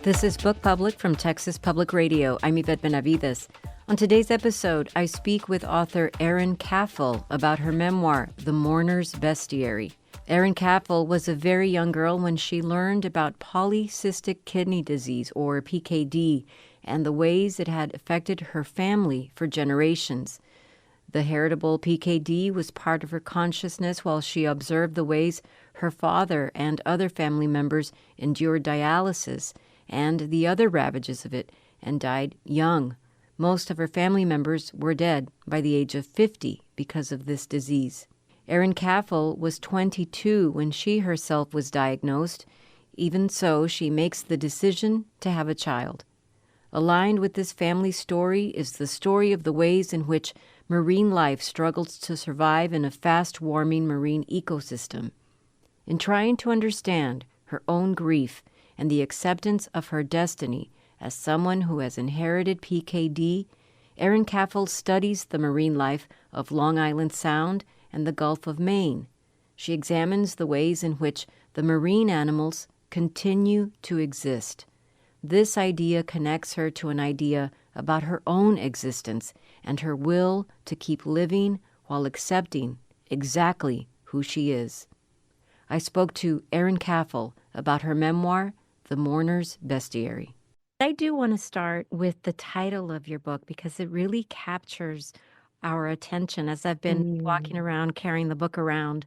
This is Book Public from Texas Public Radio. I'm Yvette Benavides. On today's episode, I speak with author Eiren Caffall about her memoir, The Mourner's Bestiary. Eiren Caffall was a very young girl when she learned about polycystic kidney disease, or PKD, and the ways it had affected her family for generations. The heritable PKD was part of her consciousness while she observed the ways her father and other family members endured dialysis and the other ravages of it, and died young. Most of her family members were dead by the age of 50 because of this disease. Eiren Caffall was 22 when she herself was diagnosed. Even so, she makes the decision to have a child. Aligned with this family story is the story of the ways in which marine life struggles to survive in a fast-warming marine ecosystem. In trying to understand her own grief and the acceptance of her destiny as someone who has inherited PKD, Eiren Caffall studies the marine life of Long Island Sound and the Gulf of Maine. She examines the ways in which the marine animals continue to exist. This idea connects her to an idea about her own existence and her will to keep living while accepting exactly who she is. I spoke to Eiren Caffall about her memoir, The Mourner's Bestiary. I do want to start with the title of your book because it really captures our attention. As I've been walking around, carrying the book around,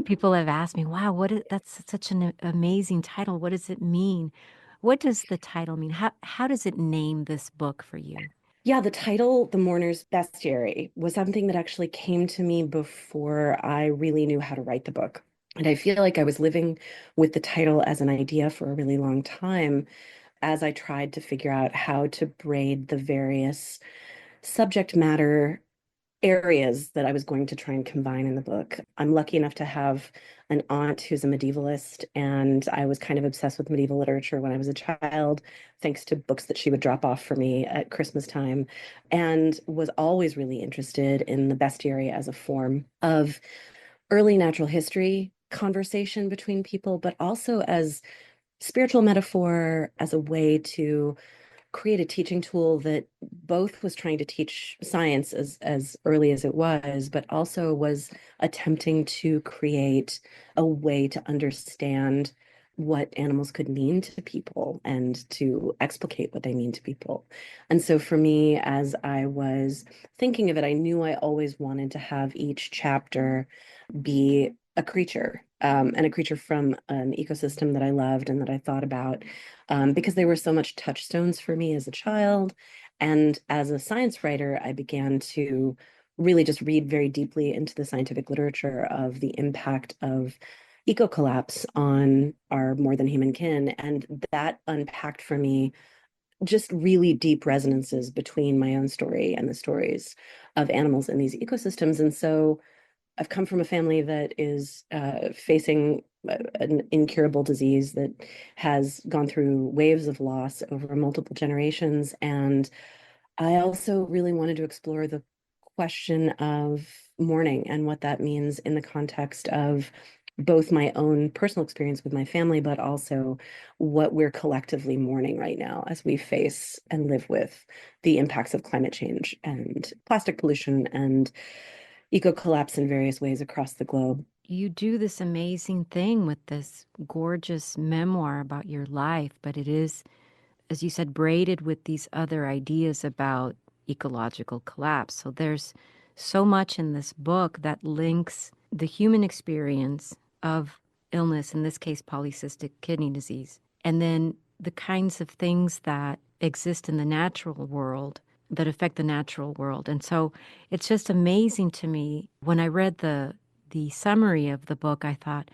people have asked me, wow, that's such an amazing title. What does it mean? What does the title mean? How does it name this book for you? Yeah, the title, The Mourner's Bestiary, was something that actually came to me before I really knew how to write the book. And I feel like I was living with the title as an idea for a really long time as I tried to figure out how to braid the various subject matter areas that I was going to try and combine in the book. I'm lucky enough to have an aunt who's a medievalist, and I was kind of obsessed with medieval literature when I was a child, thanks to books that she would drop off for me at Christmas time, and was always really interested in the bestiary as a form of early natural history conversation between people, but also as spiritual metaphor, as a way to create a teaching tool that both was trying to teach science as early as it was, but also was attempting to create a way to understand what animals could mean to people and to explicate what they mean to people. And so for me, as I was thinking of it, I knew I always wanted to have each chapter be a creature, and a creature from an ecosystem that I loved and that I thought about, because they were so much touchstones for me as a child. And as a science writer, I began to really just read very deeply into the scientific literature of the impact of eco collapse on our more than human kin. And that unpacked for me just really deep resonances between my own story and the stories of animals in these ecosystems. And so I've come from a family that is facing an incurable disease that has gone through waves of loss over multiple generations. And I also really wanted to explore the question of mourning and what that means in the context of both my own personal experience with my family, but also what we're collectively mourning right now as we face and live with the impacts of climate change and plastic pollution and eco collapse in various ways across the globe. You do this amazing thing with this gorgeous memoir about your life, but it is, as you said, braided with these other ideas about ecological collapse. So there's so much in this book that links the human experience of illness, in this case, polycystic kidney disease, and then the kinds of things that exist in the natural world that affect the natural world. And so it's just amazing to me. When I read the summary of the book, I thought,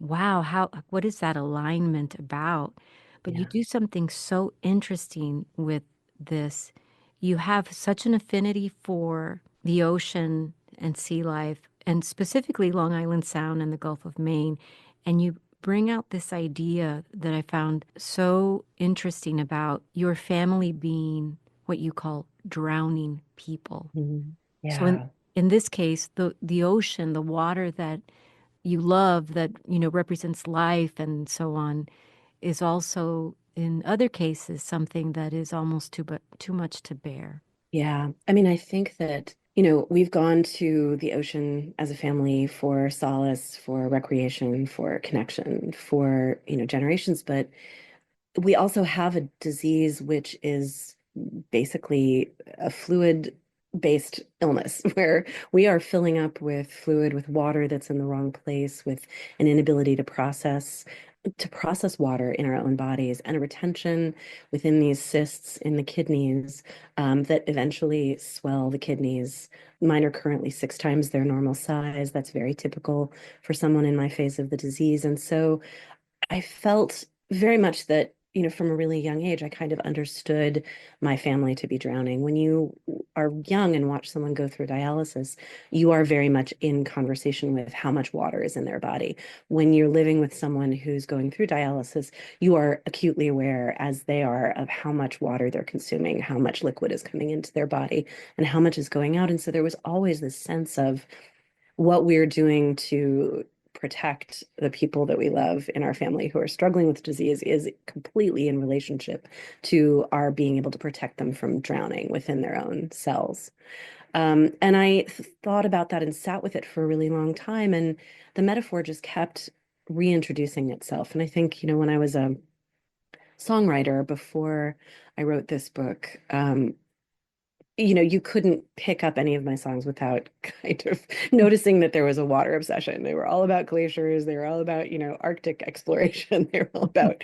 wow, what is that alignment about? But you Yeah. do something so interesting with this. You have such an affinity for the ocean and sea life, and specifically Long Island Sound and the Gulf of Maine. And you bring out this idea that I found so interesting about your family being what you call drowning people. Mhm. So Yeah. in this case, the ocean, the water that you love, that represents life and so on, is also in other cases, something that is almost too much to bear. Yeah. I mean, I think that, you know, we've gone to the ocean as a family for solace, for recreation, for connection, for, you know, generations, but we also have a disease which is basically a fluid based illness where we are filling up with fluid, with water that's in the wrong place, with an inability to process water in our own bodies, and a retention within these cysts in the kidneys that eventually swell the kidneys. Mine are currently 6 times their normal size. That's very typical for someone in my phase of the disease. And so I felt very much that, you know, from a really young age, I kind of understood my family to be drowning. When you are young and watch someone go through dialysis, you are very much in conversation with how much water is in their body. When you're living with someone who's going through dialysis, you are acutely aware, as they are, of how much water they're consuming, how much liquid is coming into their body, and how much is going out. And so there was always this sense of what we're doing to protect the people that we love in our family who are struggling with disease is completely in relationship to our being able to protect them from drowning within their own cells. And I thought about that and sat with it for a really long time. And the metaphor just kept reintroducing itself. And I think, you know, when I was a songwriter before I wrote this book, you know, you couldn't pick up any of my songs without kind of noticing that there was a water obsession. They were all about glaciers. They were all about, you know, Arctic exploration. They were all about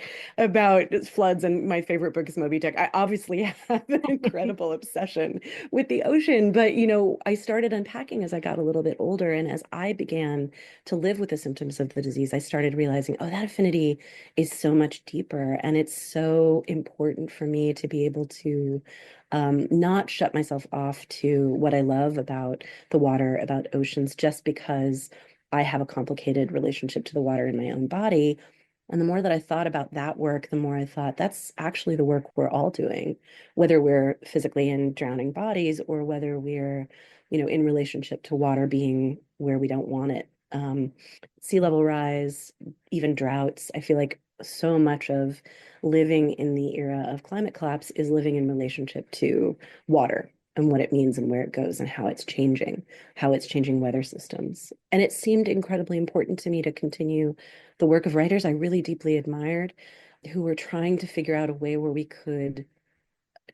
floods. And my favorite book is Moby Dick. I obviously have an incredible obsession with the ocean, but you know, I started unpacking as I got a little bit older, and as I began to live with the symptoms of the disease, I started realizing, oh, that affinity is so much deeper, and it's so important for me to be able to not shut myself off to what I love about the water, about oceans, just because I have a complicated relationship to the water in my own body. And the more that I thought about that work, the more I thought that's actually the work we're all doing, whether we're physically in drowning bodies or whether we're, you know, in relationship to water being where we don't want it. Sea level rise, even droughts. I feel like so much of living in the era of climate collapse is living in relationship to water and what it means and where it goes and how it's changing weather systems. And it seemed incredibly important to me to continue the work of writers I really deeply admired who were trying to figure out a way where we could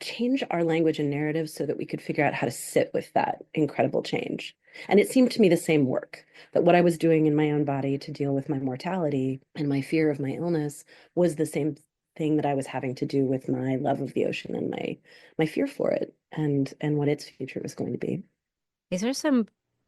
change our language and narrative so that we could figure out how to sit with that incredible change. And it seemed to me the same work, that what I was doing in my own body to deal with my mortality and my fear of my illness was the same thing that I was having to do with my love of the ocean and my fear for it and what its future was going to be. These are some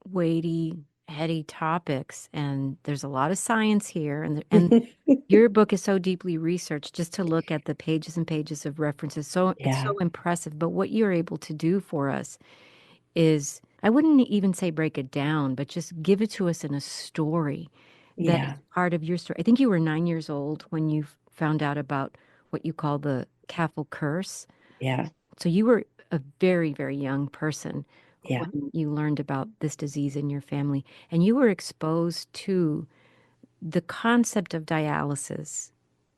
weighty, heady topics, and there's a lot of science here. And your book is so deeply researched. Just to look at the pages and pages of references, so it's Yeah. so impressive. But what you're able to do for us is, I wouldn't even say break it down, but just give it to us in a story that is Yeah. part of your story. I think you were 9 years old when you found out about what you call the Caffall curse. Yeah. So you were a very, very young person Yeah. when you learned about this disease in your family, and you were exposed to the concept of dialysis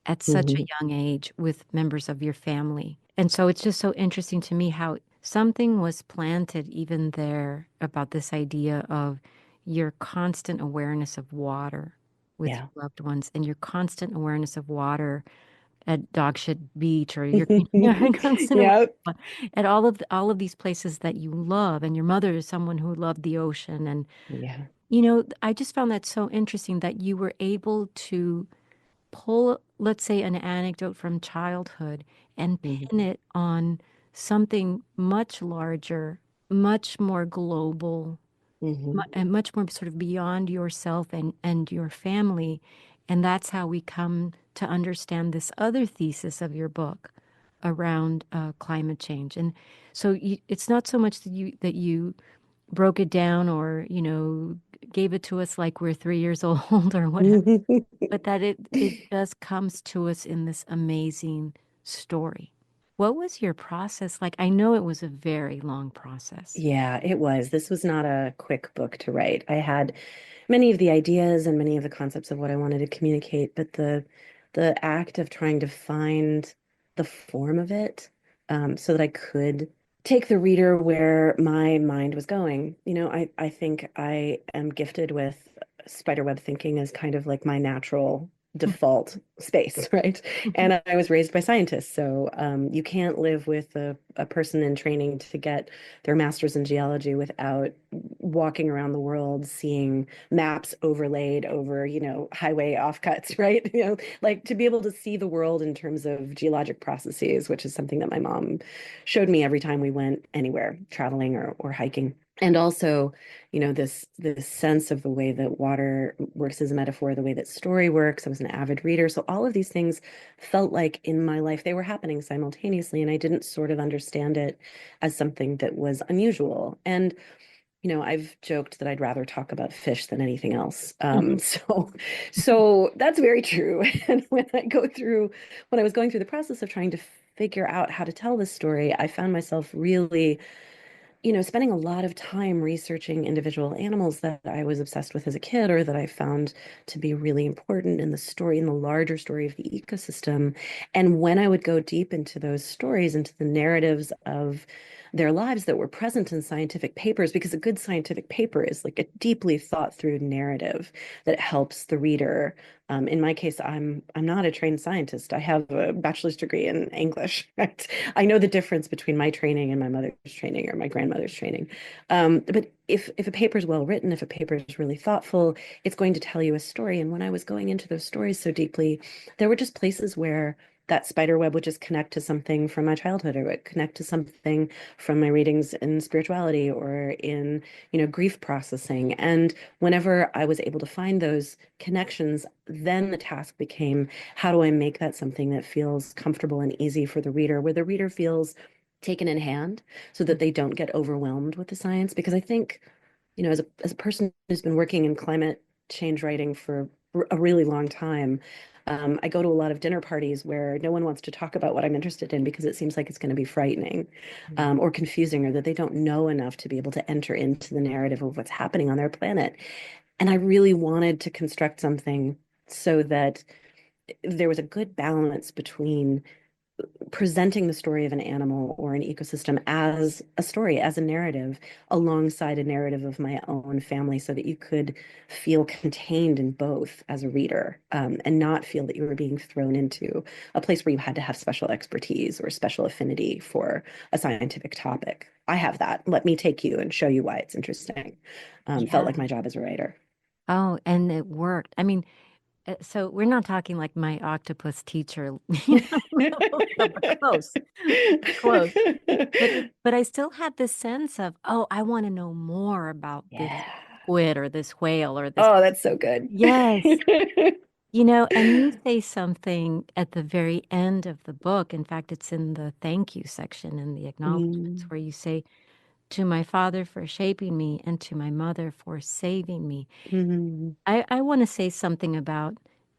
at such a Hmm. young age with members of your family. And so it's just so interesting to me how something was planted even there about this idea of your constant awareness of water with Yeah. your loved ones and your constant awareness of water at Dogshit Beach or your you know, constant Yeah. awareness at all of these places that you love. And your mother is someone who loved the ocean. And Yeah. you know, I just found that so interesting that you were able to pull, let's say, an anecdote from childhood and pin Hmm. it on something much larger, much more global, Hmm. and much more sort of beyond yourself and your family. And that's how we come to understand this other thesis of your book around climate change. And so it's not so much that you broke it down or, you know, gave it to us like we're 3 years old or what have, but that it just comes to us in this amazing story. What was your process like? I know it was a very long process. Yeah, it was. This was not a quick book to write. I had many of the ideas and many of the concepts of what I wanted to communicate, but the act of trying to find the form of it, so that I could take the reader where my mind was going. I think I am gifted with spiderweb thinking as kind of like my natural default space, right? And I was raised by scientists, so you can't live with a person in training to get their master's in geology without walking around the world, seeing maps overlaid over, highway offcuts, right? Like to be able to see the world in terms of geologic processes, which is something that my mom showed me every time we went anywhere, traveling or hiking. And also, this sense of the way that water works as a metaphor, the way that story works. I was an avid reader. So all of these things felt like in my life they were happening simultaneously, and I didn't sort of understand it as something that was unusual. And I've joked that I'd rather talk about fish than anything else. So that's very true. And when I was going through the process of trying to figure out how to tell this story, I found myself really spending a lot of time researching individual animals that I was obsessed with as a kid, or that I found to be really important in the story, in the larger story of the ecosystem. And when I would go deep into those stories, into the narratives of their lives that were present in scientific papers, because a good scientific paper is like a deeply thought through narrative that helps the reader. In my case, I'm not a trained scientist. I have a bachelor's degree in English, right? I know the difference between my training and my mother's training or my grandmother's training. But if a paper is well written, if a paper is really thoughtful, it's going to tell you a story. And when I was going into those stories so deeply, there were just places where that spider web would just connect to something from my childhood, or would connect to something from my readings in spirituality or in, grief processing. And whenever I was able to find those connections, then the task became, how do I make that something that feels comfortable and easy for the reader, where the reader feels taken in hand so that they don't get overwhelmed with the science? Because I think, as a person who's been working in climate change writing for a really long time, I go to a lot of dinner parties where no one wants to talk about what I'm interested in because it seems like it's going to be frightening, or confusing, or that they don't know enough to be able to enter into the narrative of what's happening on their planet. And I really wanted to construct something so that there was a good balance between presenting the story of an animal or an ecosystem as a story, as a narrative, alongside a narrative of my own family, so that you could feel contained in both as a reader, and not feel that you were being thrown into a place where you had to have special expertise or special affinity for a scientific topic. I have that. Let me take you and show you why it's interesting. Felt Yeah. like my job as a writer. Oh, and it worked. I mean, so we're not talking like my octopus teacher, but close, close. But I still had this sense of, oh, I want to know more about this Yeah. squid or this whale or this. Oh, that's so good. Yes. And you say something at the very end of the book. In fact, it's in the thank you section in the acknowledgments Mm, where you say, to my father for shaping me and to my mother for saving me. mm, I want to say something about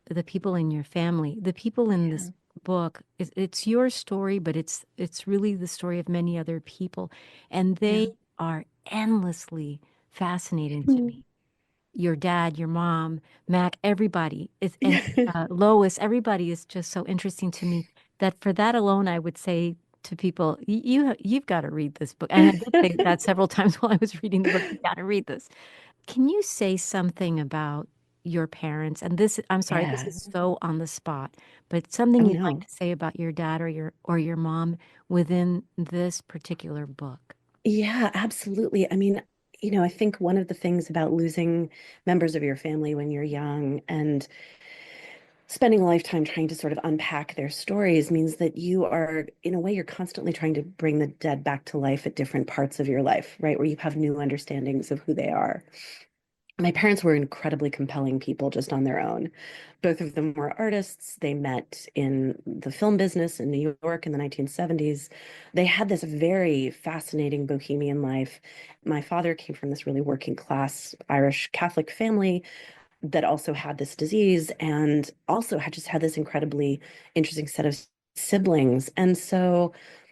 the people in your family. The people in yeah. this book, it's your story, but it's really the story of many other people, and Yeah. they are endlessly fascinating to Mm. me. Your dad, your mom, Mac, everybody is, and Lois, everybody is just so interesting to me that for that alone, I would say to people, you've got to read this book. And I did say that several times while I was reading the book. You got to read this. Can you say something about your parents? And this, I'm sorry, this Yeah. is so on the spot, but something Oh you'd like no. to say about your dad or your mom within this particular book. Yeah, absolutely. I mean, I think one of the things about losing members of your family when you're young and spending a lifetime trying to sort of unpack their stories means that you are, in a way, you're constantly trying to bring the dead back to life at different parts of your life, right? Where you have new understandings of who they are. My parents were incredibly compelling people just on their own. Both of them were artists. They met in the film business in New York in the 1970s. They had this very fascinating bohemian life. My father came from this really working class Irish Catholic family that also had this disease, and also had just had this incredibly interesting set of siblings. And so,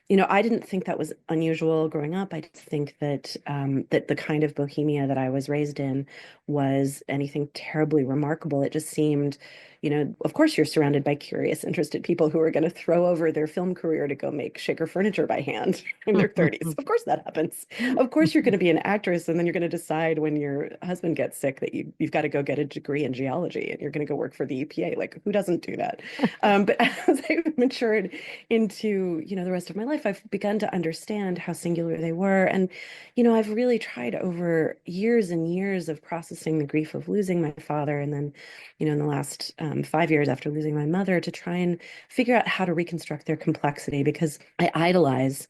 I didn't think that was unusual growing up. I didn't think that that the kind of bohemia that I was raised in was anything terribly remarkable. It just seemed, of course you're surrounded by curious, interested people who are going to throw over their film career to go make shaker furniture by hand in their 30s. Of course that happens. Of course you're going to be an actress, and then you're going to decide when your husband gets sick that you've got to go get a degree in geology and you're going to go work for the EPA. Like, who doesn't do that? But as I've matured into, the rest of my life, I've begun to understand how singular they were. And, I've really tried over years and years of processing the grief of losing my father, and then, in the last 5 years after losing my mother, to try and figure out how to reconstruct their complexity, because I idolize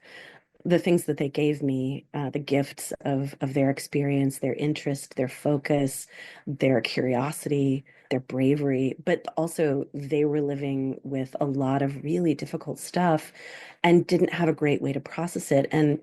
the things that they gave me, the gifts of their experience, their interest, their focus, their curiosity, their bravery, but also they were living with a lot of really difficult stuff and didn't have a great way to process it. And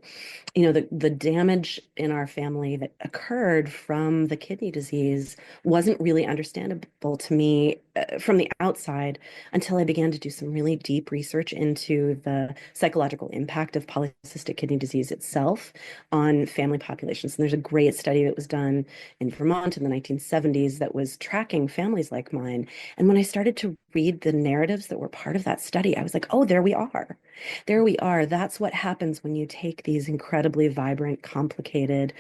the damage in our family that occurred from the kidney disease wasn't really understandable to me from the outside until I began to do some really deep research into the psychological impact of polycystic kidney disease itself on family populations. And there's a great study that was done in Vermont in the 1970s that was tracking families like mine. And when I started to read the narratives that were part of that study, I was like, oh, there we are. There we are. That's what happens when you take these incredibly vibrant, complicated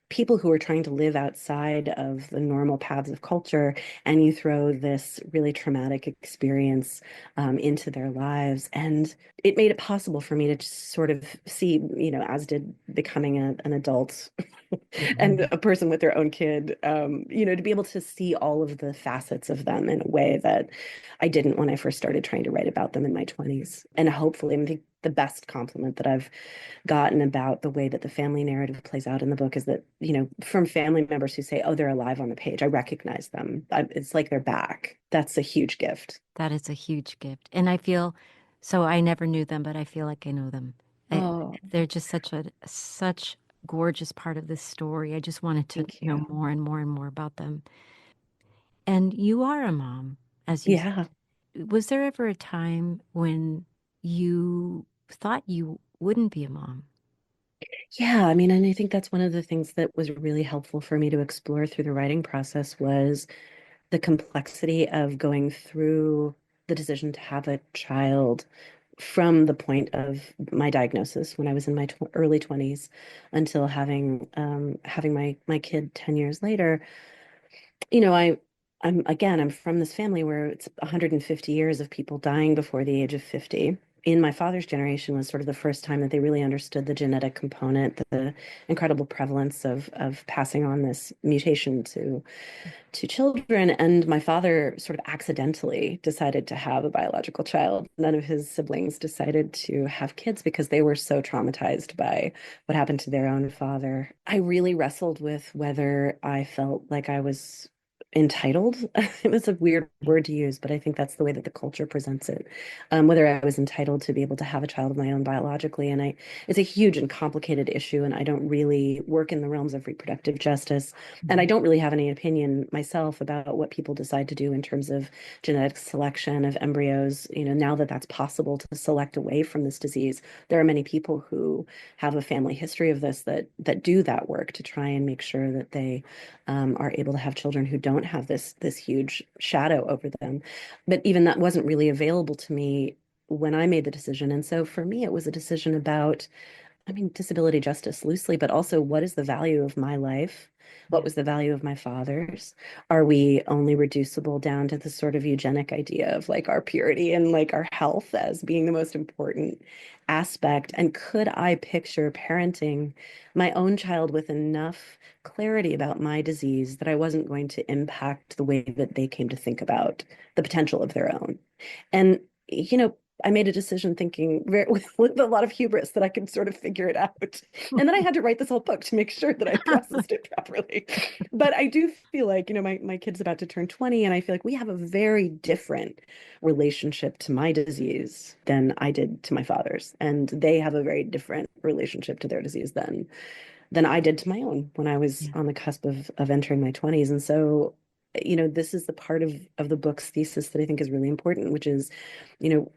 people who are trying to live outside of the normal paths of culture, and you throw this really traumatic experience into their lives. And it made it possible for me to just sort of see, as did becoming an adult and a person with their own kid, to be able to see all of the facets of them in a way that I didn't when I first started trying to write about them in my 20s. And hopefully, I think the best compliment that I've gotten about the way that the family narrative plays out in the book is that, from family members who say, oh, they're alive on the page, I recognize them. It's like they're back. That's a huge gift. That is a huge gift. And I feel so I never knew them, but I feel like I know them. Oh, They're just such gorgeous part of this story. I just wanted to thank know you. more and more and more about them. And you are a mom, as you Yeah. was there ever a time when you thought you wouldn't be a mom? Yeah, I mean, and I think that's one of the things that was really helpful for me to explore through the writing process was the complexity of going through the decision to have a child from the point of my diagnosis when I was in my early 20s until having my kid 10 years later. You know, I I'm from this family where it's 150 years of people dying before the age of 50. In my father's generation was sort of the first time that they really understood the genetic component, the incredible prevalence of passing on this mutation to children. And my father sort of accidentally decided to have a biological child. None of his siblings decided to have kids because they were so traumatized by what happened to their own father. I really wrestled with whether I felt like I was entitled. It was a weird word to use, but I think that's the way that the culture presents it. Whether I was entitled to be able to have a child of my own biologically. And it's a huge and complicated issue, and I don't really work in the realms of reproductive justice. And I Mhm. don't really have any opinion myself about what people decide to do in terms of genetic selection of embryos. Now that that's possible to select away from this disease, there are many people who have a family history of this that do that work to try and make sure that they are able to have children who don't have this huge shadow over them. But even that wasn't really available to me when I made the decision. And so for me, it was a decision about, I mean, disability justice loosely, but also what is the value of my life? What Yeah. was the value of my father's? Are we only reducible down to the sort of eugenic idea of like our purity and like our health as being the most important aspect? And could I picture parenting my own child with enough clarity about my disease that I wasn't going to impact the way that they came to think about the potential of their own? And, I made a decision thinking with a lot of hubris that I could sort of figure it out. And then I had to write this whole book to make sure that I processed it properly. But I do feel like, my kid's about to turn 20, and I feel like we have a very different relationship to my disease than I did to my father's. And they have a very different relationship to their disease than I did to my own when I was Yeah. on the cusp of entering my 20s. And so this is the part of the book's thesis that I think is really important, which is,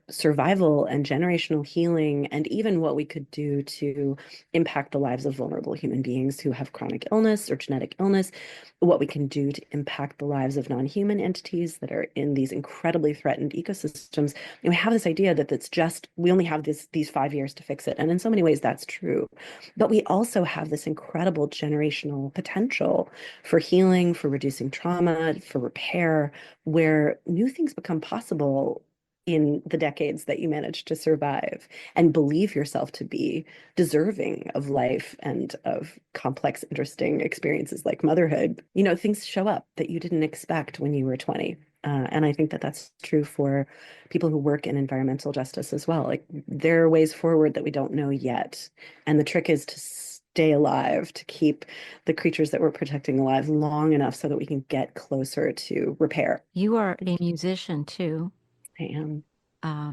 survival and generational healing, and even what we could do to impact the lives of vulnerable human beings who have chronic illness or genetic illness, what we can do to impact the lives of non-human entities that are in these incredibly threatened ecosystems. And we have this idea that we only have these 5 years to fix it. And in so many ways, that's true. But we also have this incredible generational potential for healing, for reducing trauma, for repair, where new things become possible in the decades that you manage to survive and believe yourself to be deserving of life and of complex, interesting experiences like motherhood. Things show up that you didn't expect when you were 20. And I think that that's true for people who work in environmental justice as well. Like, there are ways forward that we don't know yet. And the trick is to stay alive, to keep the creatures that we're protecting alive long enough so that we can get closer to repair. You are a musician too. I am.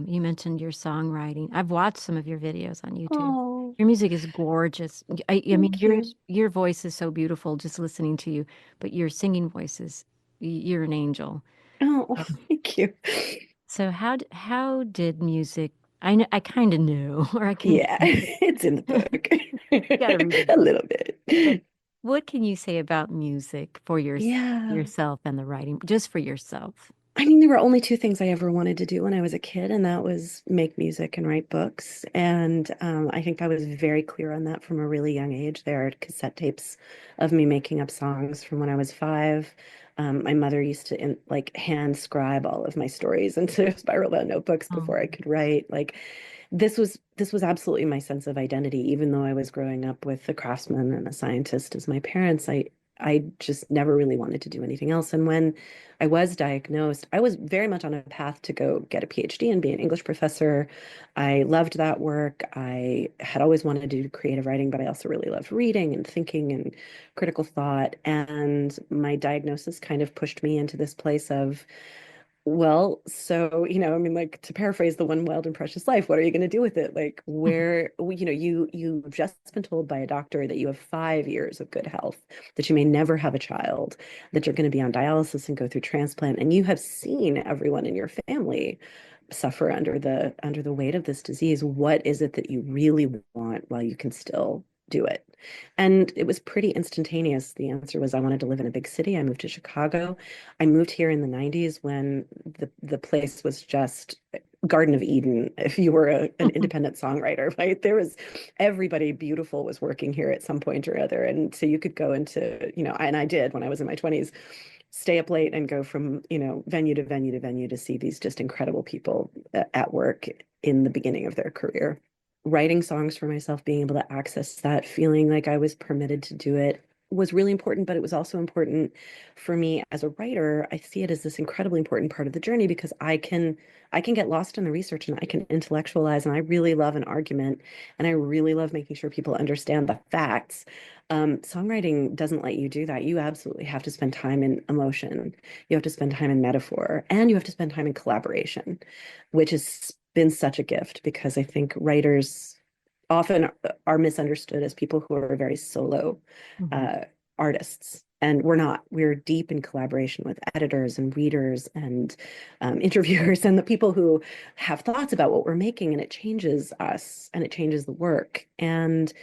You mentioned your songwriting. I've watched some of your videos on YouTube. Oh, Your music is gorgeous. I mean, thank you. your voice is so beautiful just listening to you, but your singing voice is, you're an angel. Oh, Um, thank you. So how did music? I kind of knew, or I can Yeah, it's in the book. got to read the A book. little But bit. what can you say about music for Yeah. yourself and the writing, just for yourself? I mean, there were only two things I ever wanted to do when I was a kid, and that was make music and write books. And I think I was very clear on that from a really young age. There are cassette tapes of me making up songs from when I was 5. My mother used to like hand scribe all of my stories into spiral bound notebooks before I Um, could write. Like, this was absolutely my sense of identity, even though I was growing up with a craftsman and a scientist as my parents. I just never really wanted to do anything else. And when I was diagnosed, I was very much on a path to go get a PhD and be an English professor. I loved that work. I had always wanted to do creative writing, but I also really loved reading and thinking and critical thought. And my diagnosis kind of pushed me into this place of, well, so, I mean, like, to paraphrase the One Wild and Precious Life, what are you going to do with it? Like, where, you've just been told by a doctor that you have 5 years of good health, that you may never have a child, that you're going to be on dialysis and go through transplant, and you have seen everyone in your family suffer under the weight of this disease. What is it that you really want while you can still do it? And it was pretty instantaneous. The answer was I wanted to live in a big city. I moved to Chicago. I moved here in the 90s when the place was just Garden of Eden if you were an independent songwriter, right? There was everybody beautiful was working here at some point or other. And so you could go into, and I did when I was in my 20s, stay up late and go from, venue to venue to venue to see these just incredible people at work in the beginning of their career. Writing songs for myself, being able to access that, feeling like I was permitted to do it was really important, but it was also important for me as a writer. I see it as this incredibly important part of the journey because I can get lost in the research and I can intellectualize, and I really love an argument and I really love making sure people understand the facts. Songwriting doesn't let you do that. You absolutely have to spend time in emotion. You have to spend time in metaphor, and you have to spend time in collaboration, which has been such a gift because I think writers often are misunderstood as people who are very solo Mhm. uh, artists. And we're not. We're deep in collaboration with editors and readers and interviewers and the people who have thoughts about what we're making, and it changes us and it changes the work. And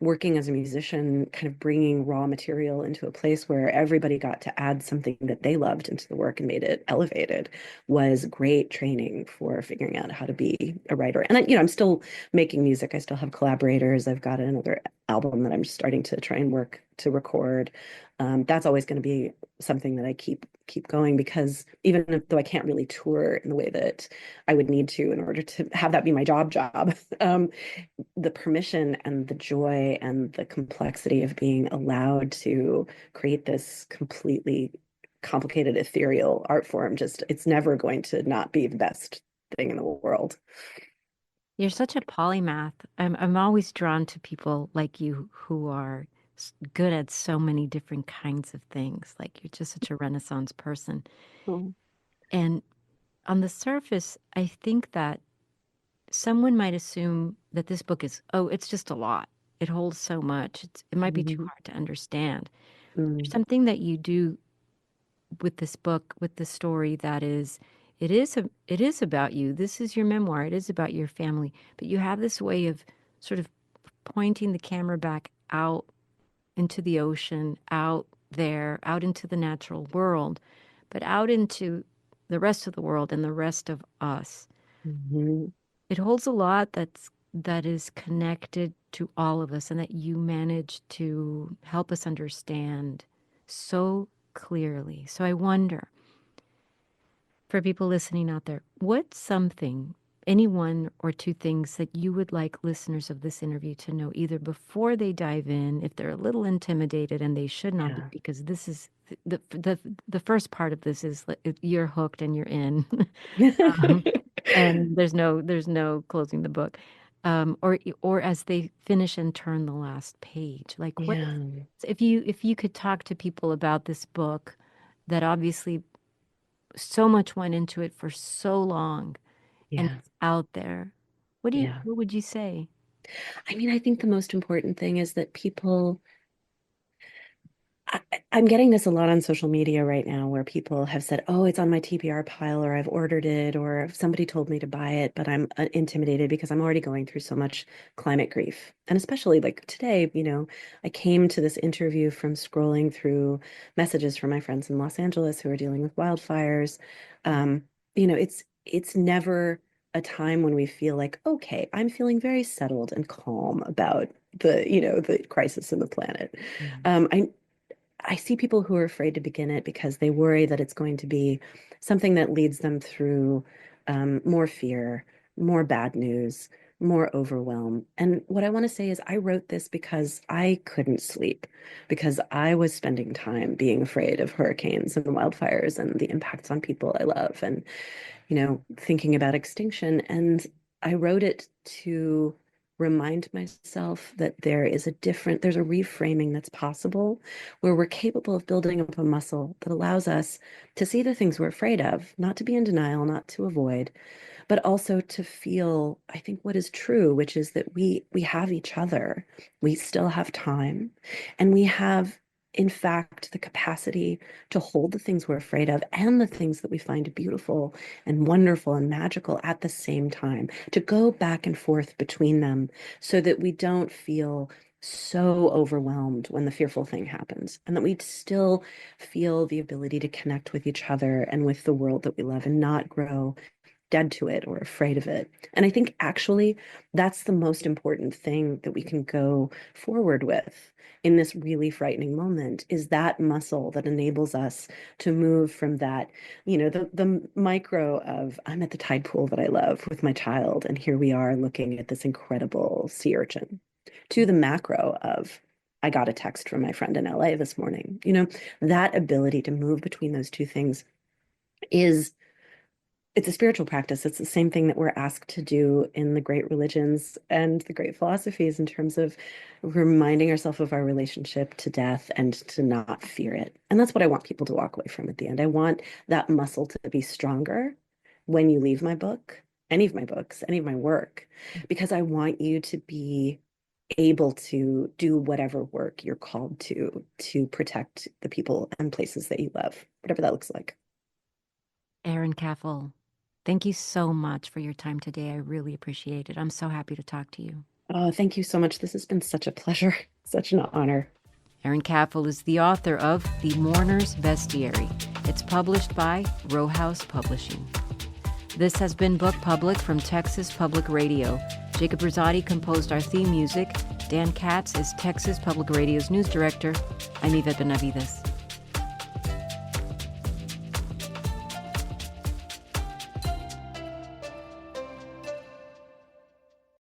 working as a musician, kind of bringing raw material into a place where everybody got to add something that they loved into the work and made it elevated was great training for figuring out how to be a writer. And I'm still making music. I still have collaborators. I've got another album that I'm starting to try and work to record. That's always going to be something that I keep going because though I can't really tour in the way that I would need to in order to have that be my job, the permission and the joy and the complexity of being allowed to create this completely complicated ethereal art form, just it's never going to not be the best thing in the world. You're such a polymath. I'm always drawn to people like you who are good at so many different kinds of things. Like, you're just such a Renaissance person. Oh. And on the surface, I think that someone might assume that this book is, oh, it's just a lot. It holds so much. It might be too Mhm. hard to understand. There's Mm. something that you do with this book, with the story that is, it is about you. This is your memoir. It is about your family. But you have this way of sort of pointing the camera back out into the ocean, out there, out into the natural world, but out into the rest of the world and the rest of us. Mhm. It holds a lot that is connected to all of us and that you manage to help us understand so clearly. So I wonder, for people listening out there, what's something, any one or two things that you would like listeners of this interview to know either before they dive in, if they're a little intimidated, and they should not be, Yeah. because this is the first part of this is you're hooked and you're in. um, and there's no closing the book, or as they finish and turn the last page, like what Yeah. if you could talk to people about this book that obviously so much went into it for so long and Yeah. it's out there, Yeah. what would you say? I mean, I think the most important thing is that people I, I'm getting this a lot on social media right now where people have said, oh, it's on my TBR pile, or I've ordered it, or somebody told me to buy it, but I'm intimidated because I'm already going through so much climate grief. And especially like today, I came to this interview from scrolling through messages from my friends in Los Angeles who are dealing with wildfires. Um, it's never a time when we feel like, okay, I'm feeling very settled and calm about the crisis in the planet. Mm. I see people who are afraid to begin it because they worry that it's going to be something that leads them through more fear, more bad news, more overwhelm. And what I want to say is, I wrote this because I couldn't sleep, because I was spending time being afraid of hurricanes and wildfires and the impacts on people I love, and thinking about extinction. And I wrote it to remind myself that there's a reframing that's possible, where we're capable of building up a muscle that allows us to see the things we're afraid of, not to be in denial, not to avoid, but also to feel, I think, what is true, which is that we have each other. We still have time, and we have, in fact, the capacity to hold the things we're afraid of and the things that we find beautiful and wonderful and magical at the same time, to go back and forth between them so that we don't feel so overwhelmed when the fearful thing happens, and that we still feel the ability to connect with each other and with the world that we love and not grow dead to it or afraid of it. And I think actually that's the most important thing that we can go forward with in this really frightening moment, is that muscle that enables us to move from that, the micro of, I'm at the tide pool that I love with my child, and here we are looking at this incredible sea urchin, to the macro of, I got a text from my friend in LA this morning. That ability to move between those two things is, it's a spiritual practice. It's the same thing that we're asked to do in the great religions and the great philosophies, in terms of reminding ourselves of our relationship to death and to not fear it. And that's what I want people to walk away from at the end. I want that muscle to be stronger when you leave my book, any of my books, any of my work, because I want you to be able to do whatever work you're called to protect the people and places that you love, whatever that looks like. Eiren Caffall, thank you so much for your time today. I really appreciate it. I'm so happy to talk to you. Oh, thank you so much. This has been such a pleasure, such an honor. Eiren Caffall is the author of The Mourner's Bestiary. It's published by Row House Publishing. This has been Book Public from Texas Public Radio. Jacob Rosati composed our theme music. Dan Katz is Texas Public Radio's news director. I'm Yvette Benavides.